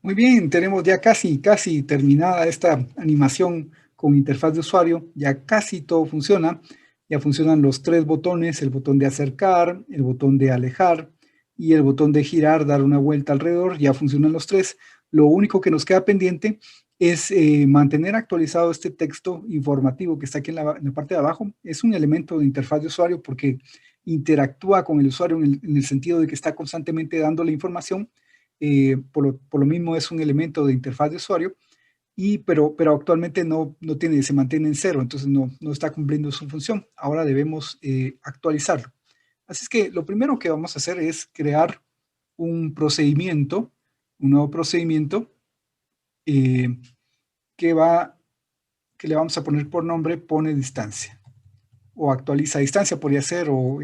Muy bien, tenemos ya casi terminada esta animación con interfaz de usuario. Ya casi todo funciona. Ya funcionan los tres botones, el botón de acercar, el botón de alejar y el botón de girar, dar una vuelta alrededor. Ya funcionan los tres. Lo único que nos queda pendiente es mantener actualizado este texto informativo que está aquí en la parte de abajo. Es un elemento de interfaz de usuario porque interactúa con el usuario en el sentido de que está constantemente dando la información. Por lo mismo es un elemento de interfaz de usuario, pero actualmente no tiene, se mantiene en cero, entonces no está cumpliendo su función. Ahora debemos actualizarlo. Así es que lo primero que vamos a hacer es crear un procedimiento, un nuevo procedimiento eh, que, va, que le vamos a poner por nombre pone distancia, o actualiza distancia podría ser, o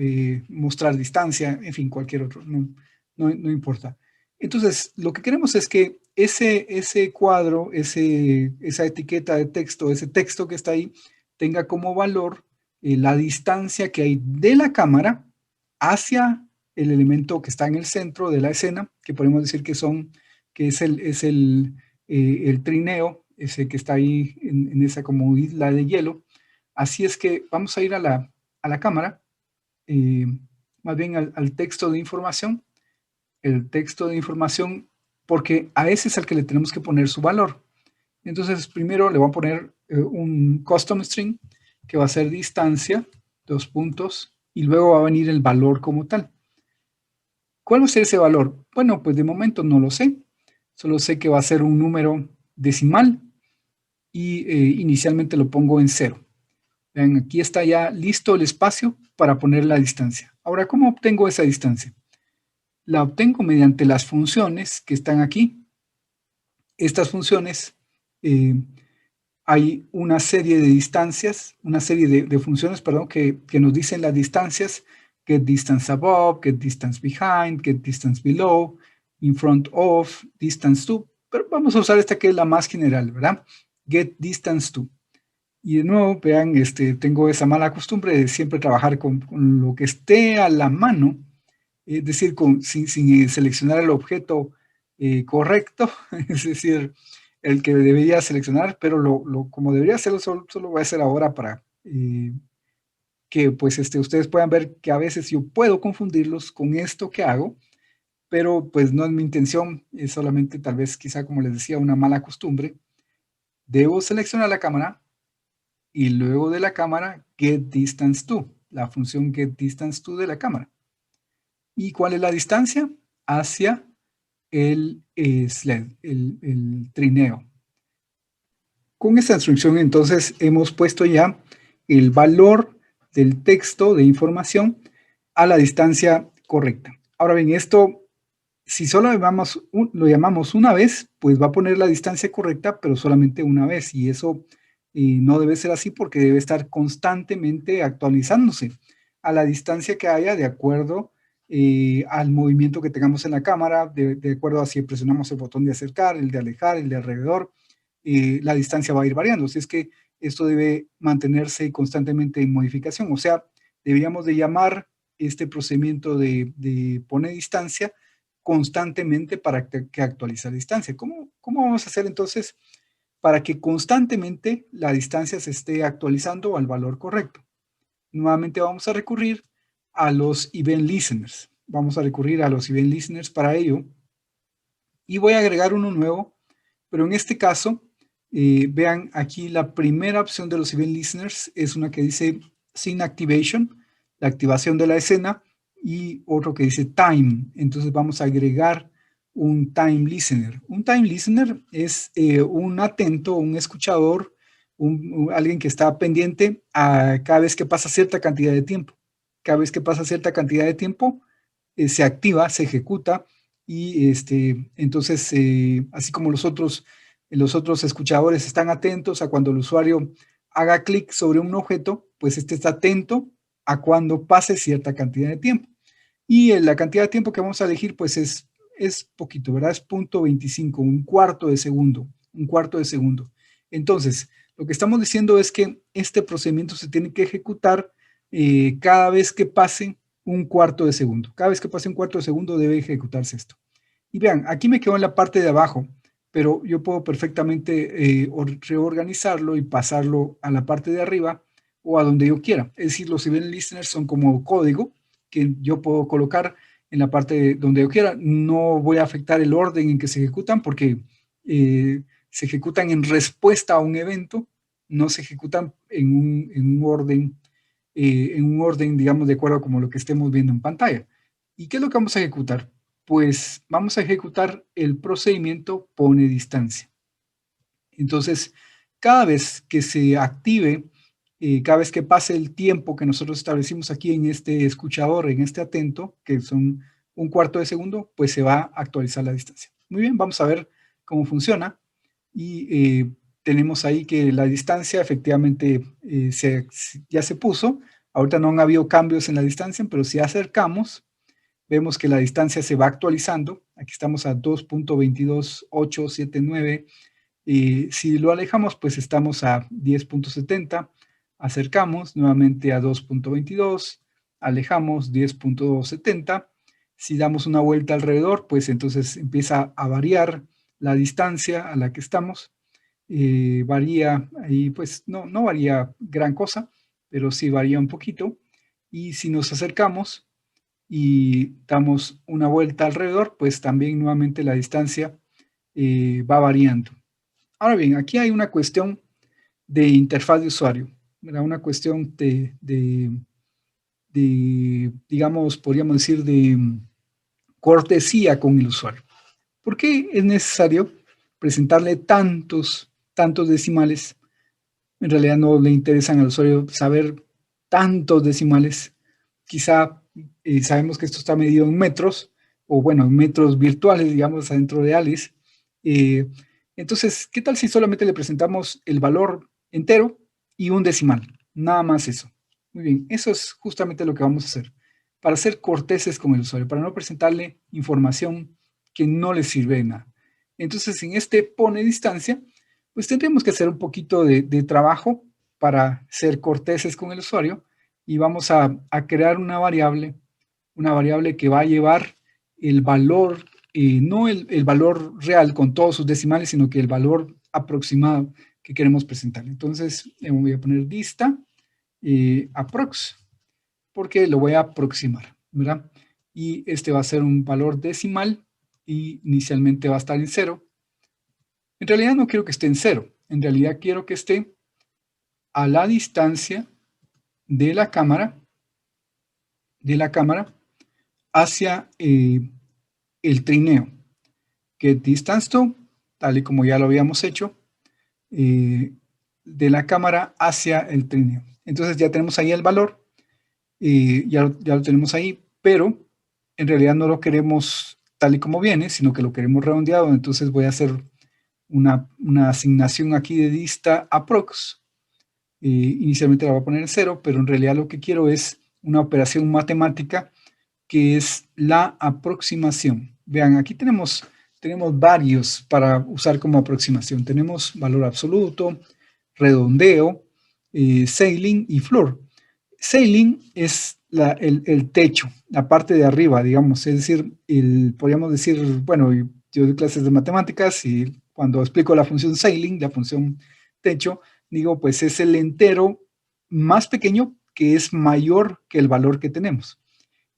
mostrar distancia, en fin, cualquier otro, no importa. Entonces, lo que queremos es que ese cuadro, esa etiqueta de texto, ese texto que está ahí, tenga como valor la distancia que hay de la cámara hacia el elemento que está en el centro de la escena, que podemos decir que es el trineo, ese que está ahí en esa como isla de hielo. Así es que vamos a ir a la cámara, eh, más bien al texto de información, el texto de información, porque a ese es al que le tenemos que poner su valor. Entonces, primero le voy a poner un custom string que va a ser distancia, dos puntos, y luego va a venir el valor como tal. ¿Cuál va a ser ese valor? Bueno, pues de momento no lo sé. Solo sé que va a ser un número decimal y inicialmente lo pongo en cero. Vean, aquí está ya listo el espacio para poner la distancia. Ahora, ¿cómo obtengo esa distancia? La obtengo mediante las funciones que están aquí. Estas funciones, eh, hay una serie de distancias, una serie de funciones, perdón, que nos dicen las distancias: get distance above, get distance behind, get distance below, in front of, distance to, pero vamos a usar esta que es la más general, ¿verdad? Get distance to. Y de nuevo, vean, tengo esa mala costumbre de siempre trabajar con lo que esté a la mano, es decir, sin seleccionar el objeto correcto, es decir, el que debería seleccionar, pero como debería hacerlo, solo voy a hacer ahora para que pues ustedes puedan ver que a veces yo puedo confundirlos con esto que hago, pero pues no es mi intención, es solamente tal vez quizá, como les decía, una mala costumbre. Debo seleccionar la cámara y luego de la cámara get distance to, la función get distance to de la cámara. ¿Y cuál es la distancia? Hacia el sled, el trineo. Con esta instrucción entonces hemos puesto ya el valor del texto de información a la distancia correcta. Ahora bien, esto, si solo lo llamamos una vez, pues va a poner la distancia correcta, pero solamente una vez, y eso no debe ser así porque debe estar constantemente actualizándose a la distancia que haya de acuerdo al movimiento que tengamos en la cámara, de acuerdo a si presionamos el botón de acercar, el de alejar, el de alrededor. La distancia va a ir variando. Así es que esto debe mantenerse constantemente en modificación. O sea, deberíamos de llamar este procedimiento de pone distancia constantemente para que actualice la distancia. ¿Cómo vamos a hacer entonces para que constantemente la distancia se esté actualizando al valor correcto? Nuevamente vamos a recurrir a los event listeners. Vamos a recurrir a los event listeners para ello. Y voy a agregar uno nuevo, pero en este caso, vean aquí la primera opción de los event listeners es una que dice scene activation, la activación de la escena, y otro que dice time. Entonces vamos a agregar un time listener. Un time listener es un atento, un escuchador, alguien que está pendiente a cada vez que pasa cierta cantidad de tiempo. Cada vez que pasa cierta cantidad de tiempo, se activa, se ejecuta, y entonces, así como los otros escuchadores están atentos a cuando el usuario haga clic sobre un objeto, pues este está atento a cuando pase cierta cantidad de tiempo. Y la cantidad de tiempo que vamos a elegir, pues es poquito, ¿verdad? Es 0.25, un cuarto de segundo, un cuarto de segundo. Entonces, lo que estamos diciendo es que este procedimiento se tiene que ejecutar cada vez que pase un cuarto de segundo. Cada vez que pase un cuarto de segundo debe ejecutarse esto. Y vean, aquí me quedo en la parte de abajo. pero yo puedo perfectamente reorganizarlo y pasarlo a la parte de arriba o a donde yo quiera. Es decir, los event listeners son como código que yo puedo colocar en la parte donde yo quiera. No voy a afectar el orden en que se ejecutan porque se ejecutan en respuesta a un evento, no se ejecutan en un orden, digamos, de acuerdo como lo que estemos viendo en pantalla. ¿Y qué es lo que vamos a ejecutar? Pues vamos a ejecutar el procedimiento pone distancia. Entonces, cada vez que se active, cada vez que pase el tiempo que nosotros establecimos aquí en este escuchador, en este atento, que son un cuarto de segundo, pues se va a actualizar la distancia. Muy bien, vamos a ver cómo funciona. Y tenemos ahí que la distancia efectivamente ya se puso. Ahorita no han habido cambios en la distancia, pero si acercamos, vemos que la distancia se va actualizando. Aquí estamos a 2.22879. Y si lo alejamos, pues estamos a 10.70. Acercamos nuevamente a 2.22. Alejamos 10.70. Si damos una vuelta alrededor, pues entonces empieza a variar la distancia a la que estamos. Varía ahí, pues no varía gran cosa, pero sí varía un poquito. Y si nos acercamos y damos una vuelta alrededor, pues también nuevamente la distancia va variando. Ahora bien, aquí hay una cuestión de interfaz de usuario, ¿verdad? Una cuestión digamos, podríamos decir, de cortesía con el usuario. ¿Por qué es necesario presentarle tantos decimales? En realidad no le interesan al usuario saber tantos decimales. Quizá sabemos que esto está medido en metros, o bueno, en metros virtuales, digamos, adentro de Alice. Eh, entonces, ¿qué tal si solamente le presentamos el valor entero y un decimal? Nada más eso. Muy bien, eso es justamente lo que vamos a hacer. Para ser corteses con el usuario, para no presentarle información que no le sirve de nada. Entonces, en este pone distancia, pues tendremos que hacer un poquito de trabajo para ser corteses con el usuario y vamos a crear una variable que va a llevar el valor, no el valor real con todos sus decimales, sino que el valor aproximado que queremos presentar. Entonces, voy a poner dista approx, porque lo voy a aproximar, ¿verdad? Y este va a ser un valor decimal y inicialmente va a estar en 0. En realidad no quiero que esté en 0. En realidad quiero que esté a la distancia de la cámara hacia el trineo. Get distance to, tal y como ya lo habíamos hecho, de la cámara hacia el trineo. Entonces ya tenemos ahí el valor, ya lo tenemos ahí, pero en realidad no lo queremos tal y como viene, sino que lo queremos redondeado. Entonces voy a hacer una asignación aquí de dista approx. Inicialmente la voy a poner en 0, pero en realidad lo que quiero es una operación matemática que es la aproximación. Vean, aquí tenemos varios para usar como aproximación. Tenemos valor absoluto, redondeo, ceiling y floor. Ceiling es el techo, la parte de arriba, digamos, es decir, podríamos decir, bueno, yo doy clases de matemáticas y cuando explico la función ceiling, la función techo, digo, pues es el entero más pequeño que es mayor que el valor que tenemos.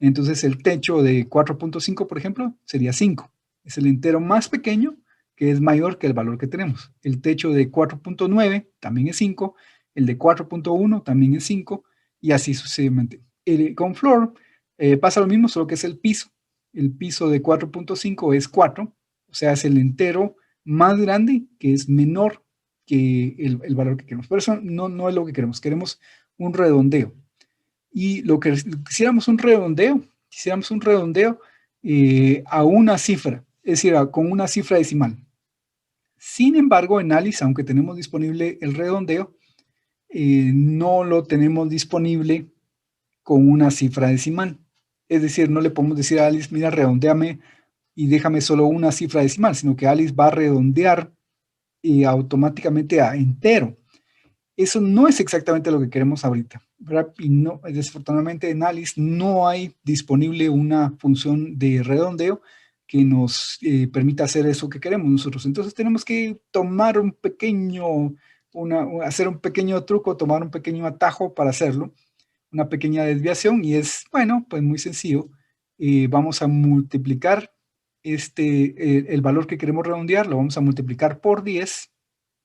Entonces el techo de 4.5, por ejemplo, sería 5. Es el entero más pequeño que es mayor que el valor que tenemos. El techo de 4.9 también es 5. El de 4.1 también es 5. Y así sucesivamente. Con floor pasa lo mismo, solo que es el piso. El piso de 4.5 es 4. O sea, es el entero más grande que es menor que el valor que queremos. Por eso no es lo que queremos. Queremos un redondeo. Y quisiéramos un redondeo a una cifra, es decir, con una cifra decimal. Sin embargo, en Alice, aunque tenemos disponible el redondeo, no lo tenemos disponible con una cifra decimal. Es decir, no le podemos decir a Alice, mira, redondeame y déjame solo una cifra decimal, sino que Alice va a redondear automáticamente a entero. Eso no es exactamente lo que queremos ahorita, ¿verdad? Y no, desafortunadamente en Alice no hay disponible una función de redondeo que nos permita hacer eso que queremos nosotros. Entonces tenemos que tomar un pequeño, hacer un pequeño truco, tomar un pequeño atajo para hacerlo, una pequeña desviación, y es, bueno, pues muy sencillo. Vamos a multiplicar el valor que queremos redondear, lo vamos a multiplicar por 10,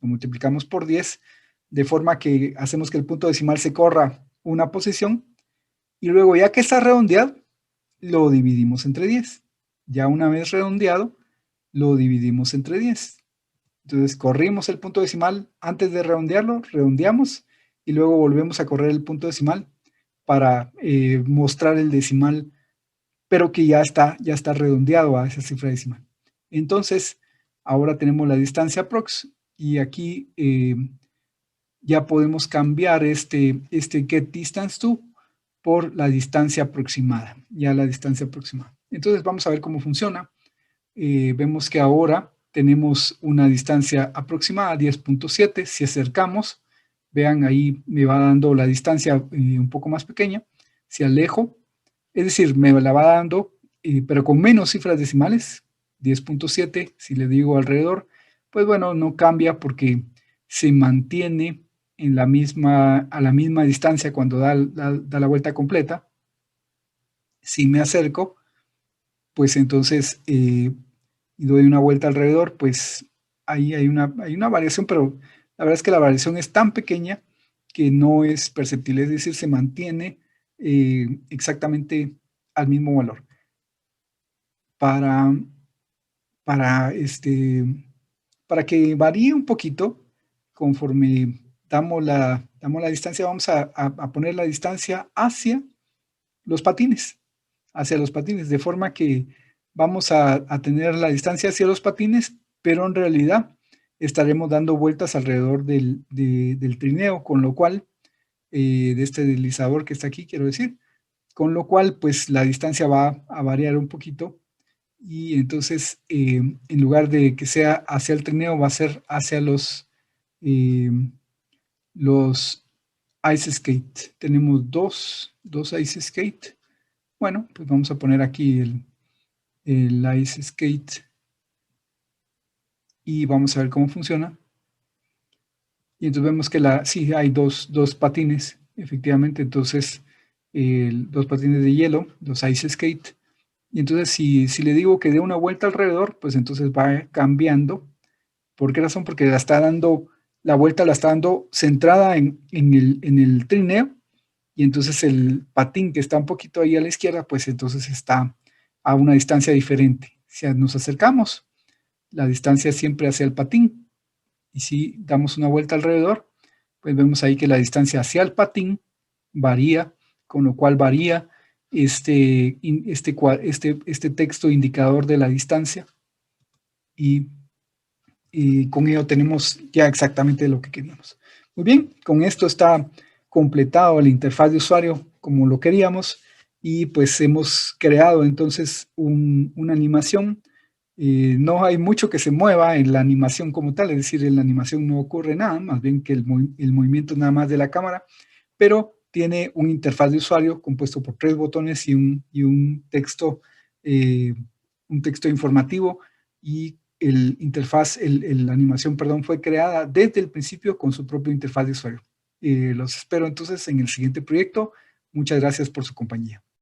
lo multiplicamos por 10, de forma que hacemos que el punto decimal se corra una posición, y luego ya que está redondeado, lo dividimos entre 10. Ya una vez redondeado, lo dividimos entre 10. Entonces corrimos el punto decimal antes de redondearlo, redondeamos y luego volvemos a correr el punto decimal para mostrar el decimal, pero que ya está redondeado a esa cifra decimal. Entonces, ahora tenemos la distancia prox y aquí ya podemos cambiar este get distance to por la distancia aproximada, ya la distancia aproximada. Entonces vamos a ver cómo funciona. Vemos que ahora tenemos una distancia aproximada, 10.7. Si acercamos, vean ahí me va dando la distancia un poco más pequeña. Si alejo, es decir, me la va dando, pero con menos cifras decimales, 10.7. Si le digo alrededor, pues bueno, no cambia porque se mantiene a la misma distancia cuando da la vuelta completa. Si me acerco, pues entonces y doy una vuelta alrededor, pues ahí hay una variación, pero la verdad es que la variación es tan pequeña que no es perceptible, es decir, se mantiene exactamente al mismo valor. Para que varíe un poquito, conforme damos la distancia, vamos a poner la distancia hacia los patines, de forma que vamos a tener la distancia hacia los patines, pero en realidad estaremos dando vueltas alrededor del trineo, con lo cual, de este deslizador que está aquí, quiero decir, con lo cual, pues la distancia va a variar un poquito, y entonces, en lugar de que sea hacia el trineo, va a ser hacia eh, los ice skate. Tenemos dos ice skate. Bueno, pues vamos a poner aquí el ice skate y vamos a ver cómo funciona. Y entonces vemos que sí, hay dos patines, efectivamente. Entonces, dos patines de hielo, los ice skate. Y entonces, si le digo que dé una vuelta alrededor, pues entonces va cambiando. ¿Por qué razón? Porque la vuelta la está dando centrada en el trineo, y entonces el patín que está un poquito ahí a la izquierda, pues entonces está a una distancia diferente. Si nos acercamos, la distancia es siempre hacia el patín, y si damos una vuelta alrededor, pues vemos ahí que la distancia hacia el patín varía, con lo cual varía este texto indicador de la distancia, y con ello tenemos ya exactamente lo que queríamos. Muy bien, con esto está completado la interfaz de usuario como lo queríamos, y pues hemos creado entonces una animación. No hay mucho que se mueva en la animación como tal, es decir, en la animación no ocurre nada, más bien que el movimiento nada más de la cámara, pero tiene una interfaz de usuario compuesto por 3 botones y un texto informativo, y la animación, perdón, fue creada desde el principio con su propia interfaz de usuario. Los espero entonces en el siguiente proyecto. Muchas gracias por su compañía.